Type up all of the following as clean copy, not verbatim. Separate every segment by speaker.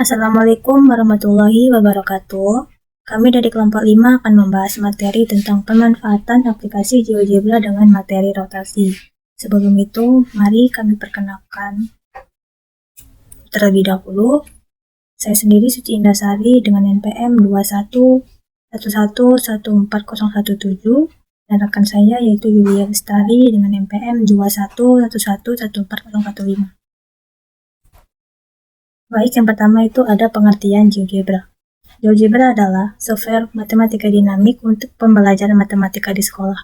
Speaker 1: Assalamualaikum warahmatullahi wabarakatuh. Kami dari kelompok 5 akan membahas materi tentang pemanfaatan aplikasi GeoGebra dengan materi rotasi. Sebelum itu, mari kami perkenalkan terlebih dahulu. Saya sendiri Suci Indasari dengan NPM 2111114017 dan rekan saya yaitu Yulia Lestari dengan NPM 21111445. Baik, yang pertama itu ada pengertian GeoGebra. GeoGebra adalah software matematika dinamik untuk pembelajaran matematika di sekolah.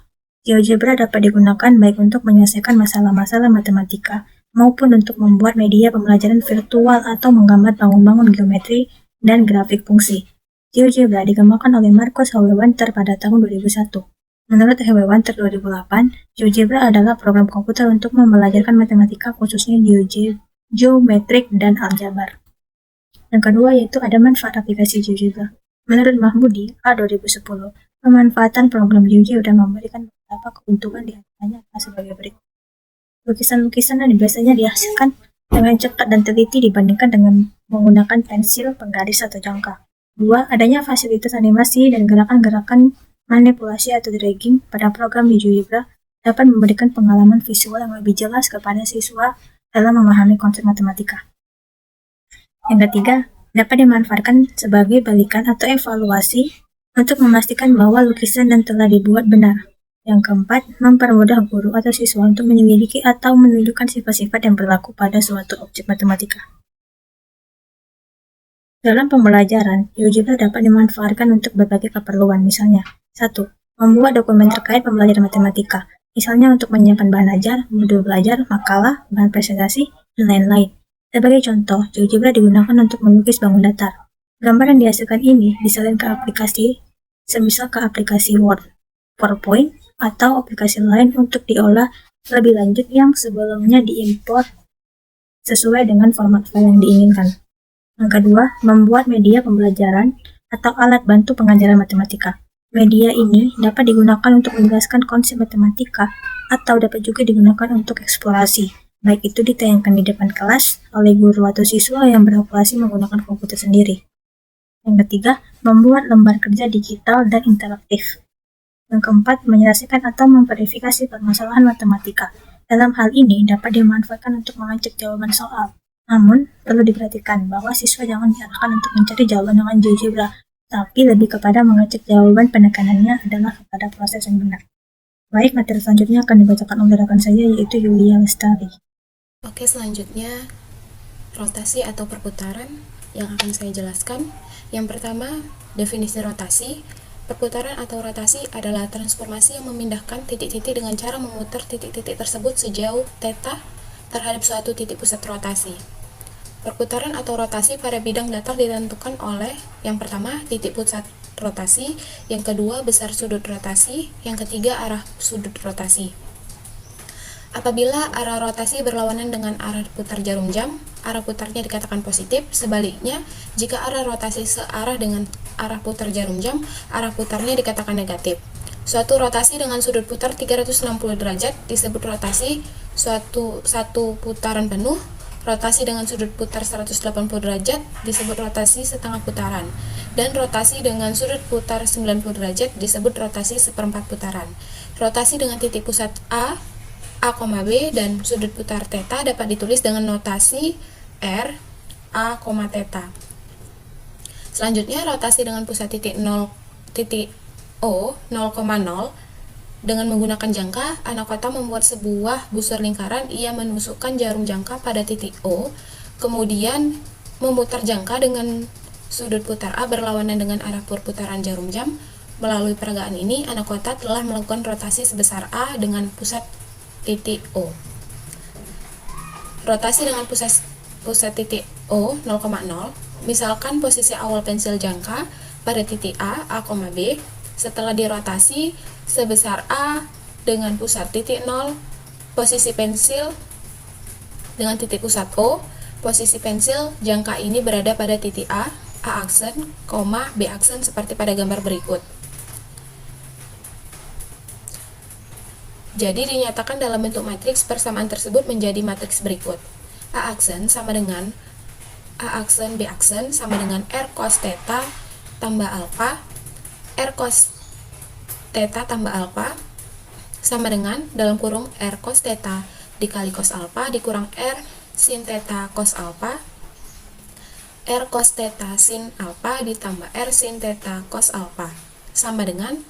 Speaker 1: GeoGebra dapat digunakan baik untuk menyelesaikan masalah-masalah matematika maupun untuk membuat media pembelajaran virtual atau menggambar bangun-bangun geometri dan grafik fungsi. GeoGebra dikembangkan oleh Marcus Howell-Winter pada tahun 2001. Menurut Howell-Winter 2008, GeoGebra adalah program komputer untuk membelajarkan matematika khususnya geometrik dan aljabar. Yang kedua yaitu ada manfaat aplikasi GeoGebra. Menurut Mahmudi, A 2010, pemanfaatan program GeoGebra memberikan beberapa keuntungan di antaranya sebagai berikut. Lukisan-lukisan yang biasanya dihasilkan dengan cepat dan teliti dibandingkan dengan menggunakan pensil, penggaris, atau jangka. Dua, adanya fasilitas animasi dan gerakan-gerakan manipulasi atau dragging pada program di GeoGebra dapat memberikan pengalaman visual yang lebih jelas kepada siswa dalam memahami konsep matematika. Yang ketiga, dapat dimanfaatkan sebagai balikan atau evaluasi untuk memastikan bahwa lukisan yang telah dibuat benar. Yang keempat, mempermudah guru atau siswa untuk menyelidiki atau menunjukkan sifat-sifat yang berlaku pada suatu objek matematika. Dalam pembelajaran, GeoGebra dapat dimanfaatkan untuk berbagai keperluan, misalnya 1. Membuat dokumen terkait pembelajaran matematika, misalnya untuk menyiapkan bahan ajar, modul belajar, makalah, bahan presentasi, dan lain-lain. Sebagai contoh, GeoGebra digunakan untuk melukis bangun datar. Gambar yang dihasilkan ini disalin ke aplikasi, semisal ke aplikasi Word, PowerPoint, atau aplikasi lain untuk diolah lebih lanjut yang sebelumnya diimpor sesuai dengan format file yang diinginkan. Yang kedua, membuat media pembelajaran atau alat bantu pengajaran matematika. Media ini dapat digunakan untuk menjelaskan konsep matematika atau dapat juga digunakan untuk eksplorasi, baik itu ditayangkan di depan kelas oleh guru atau siswa yang beroperasi menggunakan komputer sendiri. Yang ketiga, membuat lembar kerja digital dan interaktif. Yang keempat, menyelesaikan atau memverifikasi permasalahan matematika. Dalam hal ini dapat dimanfaatkan untuk mengecek jawaban soal. Namun, perlu diperhatikan bahwa siswa jangan diarahkan untuk mencari jawaban dengan GeoGebra, tapi lebih kepada mengecek jawaban penekanannya adalah kepada proses yang benar. Baik, materi selanjutnya akan dibacakan oleh rekan saya yaitu Yulia Lestari.
Speaker 2: Oke, selanjutnya rotasi atau perputaran yang akan saya jelaskan. Yang pertama, definisi rotasi. Perputaran atau rotasi adalah transformasi yang memindahkan titik-titik dengan cara memutar titik-titik tersebut sejauh θ terhadap suatu titik pusat rotasi. Perputaran atau rotasi pada bidang datar ditentukan oleh yang pertama, titik pusat rotasi, yang kedua, besar sudut rotasi, yang ketiga, arah sudut rotasi. Apabila arah rotasi berlawanan dengan arah putar jarum jam, arah putarnya dikatakan positif. Sebaliknya, jika arah rotasi searah dengan arah putar jarum jam, arah putarnya dikatakan negatif. Suatu rotasi dengan sudut putar 360 derajat disebut rotasi satu putaran penuh. Rotasi dengan sudut putar 180 derajat disebut rotasi setengah putaran. Dan rotasi dengan sudut putar 90 derajat disebut rotasi seperempat putaran. Rotasi dengan titik pusat A, B, dan sudut putar θ dapat ditulis dengan notasi R, A, θ. Selanjutnya, rotasi dengan pusat titik O, 0,0. Dengan menggunakan jangka, anakota membuat sebuah busur lingkaran. Ia menusukkan jarum jangka pada titik O, kemudian memutar jangka dengan sudut putar A berlawanan dengan arah perputaran jarum jam. Melalui peragaan ini, anakota telah melakukan rotasi sebesar A dengan pusat titik O. Rotasi dengan pusat titik O 0,0. Misalkan posisi awal pensil jangka pada titik A, B, setelah dirotasi sebesar A dengan pusat titik 0, posisi pensil dengan titik pusat O, posisi pensil jangka ini berada pada titik A aksen, B aksen seperti pada gambar berikut. Jadi dinyatakan dalam bentuk matriks persamaan tersebut menjadi matriks berikut. A aksen sama dengan A aksen B aksen sama dengan R cos theta tambah alpha. R cos theta tambah alpha sama dengan dalam kurung R cos theta dikali cos alpha dikurang R sin theta cos alpha. R cos theta sin alpha ditambah R sin theta cos alpha sama dengan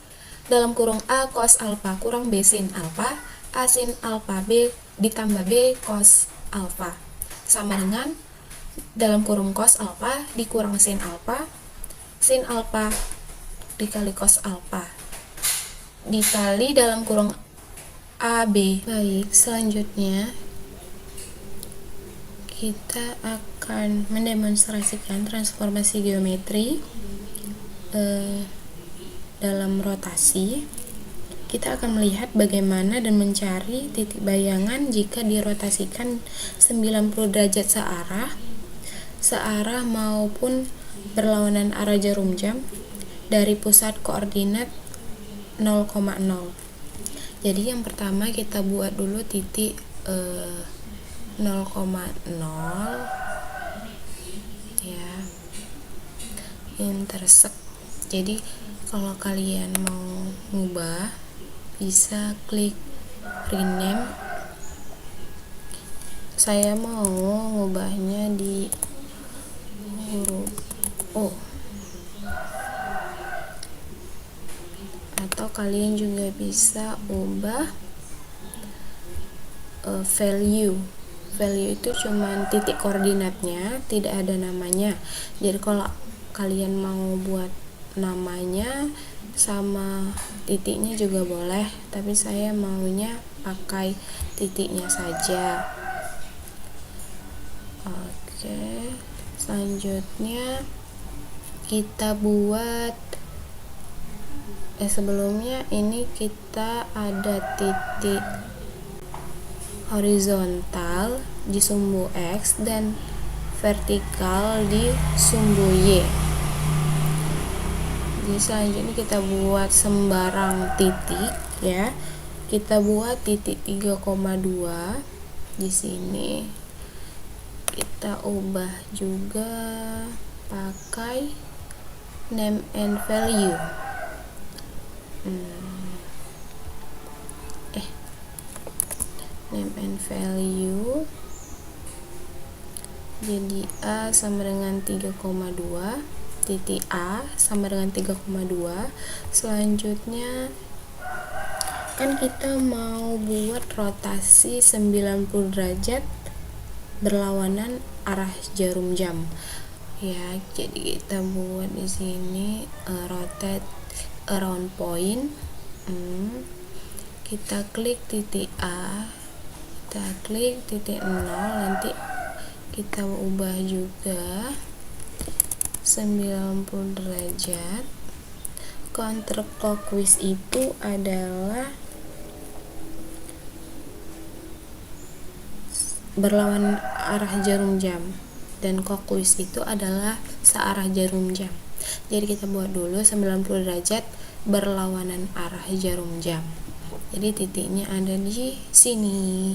Speaker 2: dalam kurung A cos alpha kurang B sin alpha. A sin alpha B ditambah B cos alpha sama dengan dalam kurung cos alpha dikurang sin alpha dikali cos alpha dikali dalam kurung AB. Baik, selanjutnya kita akan mendemonstrasikan transformasi geometri dalam rotasi. Kita akan melihat bagaimana dan mencari titik bayangan jika dirotasikan 90 derajat searah maupun berlawanan arah jarum jam dari pusat koordinat 0,0. Jadi yang pertama kita buat dulu titik 0,0 ya, intersect. Jadi kalau kalian mau ngubah bisa klik rename. Saya mau ngubahnya di huruf O, atau kalian juga bisa ubah value itu cuman titik koordinatnya, tidak ada namanya. Jadi kalau kalian mau buat namanya sama titiknya juga boleh, tapi saya maunya pakai titiknya saja. Oke, selanjutnya kita buat sebelumnya ini kita ada titik horizontal di sumbu X dan vertikal di sumbu Y. Jadi selanjutnya kita buat sembarang titik ya. Kita buat titik 3,2 di sini. Kita ubah juga pakai name and value. Name and value. Jadi A sama dengan 3,2. Titik A sama dengan 3,2. Selanjutnya kan kita mau buat rotasi 90 derajat berlawanan arah jarum jam ya. Jadi kita buat di sini rotate around point. Kita klik titik A, kita klik titik 0, nanti kita ubah juga 90 derajat. Counterclockwise itu adalah berlawan arah jarum jam dan clockwise itu adalah searah jarum jam. Jadi kita buat dulu 90 derajat berlawanan arah jarum jam. Jadi titiknya ada di sini.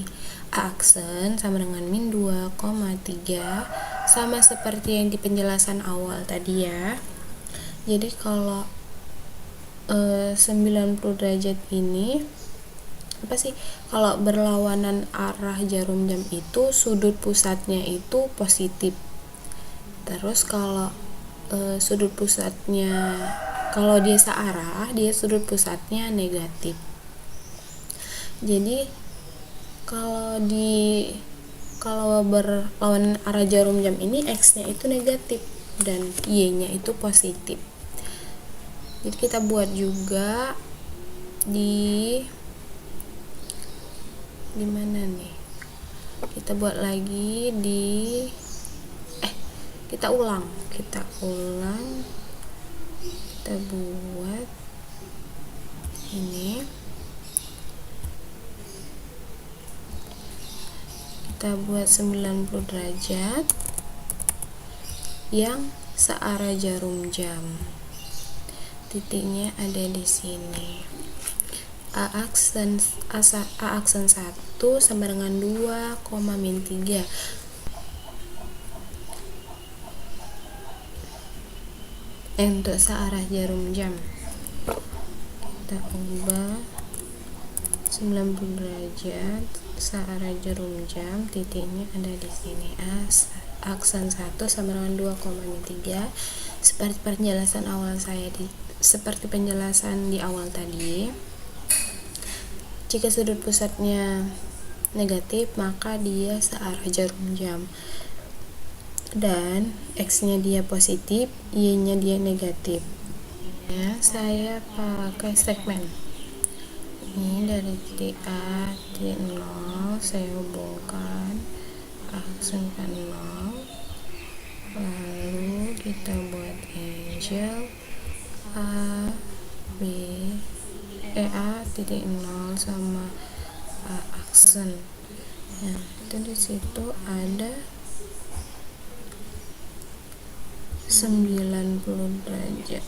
Speaker 2: Aksen sama dengan min 2,3, sama seperti yang di penjelasan awal tadi ya. Jadi kalau 90 derajat ini apa sih? Kalau berlawanan arah jarum jam itu sudut pusatnya itu positif. Terus kalau sudut pusatnya, kalau dia searah, dia sudut pusatnya negatif. Jadi kalau berlawanan arah jarum jam ini X-nya itu negatif dan Y-nya itu positif. Jadi kita buat juga di mana nih? Kita buat lagi di kita ulang. Kita buat ini. Kita buat 90 derajat yang searah jarum jam. Titiknya ada di sini. A aksen 1 sama dengan 2, min 3. Untuk searah jarum jam kita ubah 90 derajat searah jarum jam, titiknya ada di sini. Aksen 1 sama dengan 2,3 seperti penjelasan di awal tadi. Jika sudut pusatnya negatif, maka dia searah jarum jam, dan X-nya dia positif, Y-nya dia negatif. Ya, saya pakai segmen ini dari titik A, titik 0, saya hubungkan aksen ke 0, lalu kita buat angel A titik 0 sama aksen. Nah, itu di situ ada 90 derajat.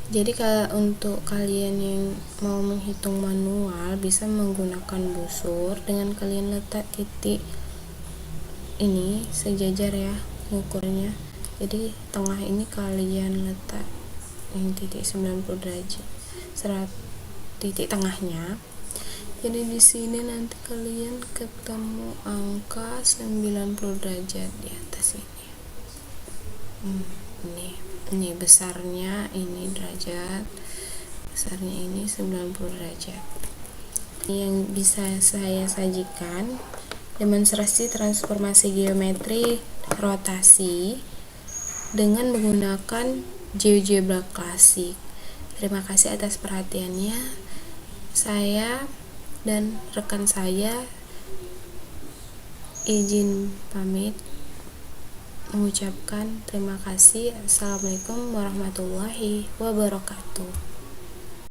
Speaker 2: Jadi kalau untuk kalian yang mau menghitung manual bisa menggunakan busur dengan kalian letak titik ini sejajar ya ukurnya. Jadi tengah ini kalian letak yang titik 90 derajat, titik tengahnya. Jadi di sini nanti kalian ketemu angka 90 derajat di atas ini. Ini besarnya, ini derajat besarnya, ini 90 derajat. Ini yang bisa saya sajikan demonstrasi transformasi geometri rotasi dengan menggunakan GeoGebra klasik. Terima kasih atas perhatiannya. Saya dan rekan saya izin pamit mengucapkan terima kasih. Assalamualaikum warahmatullahi wabarakatuh.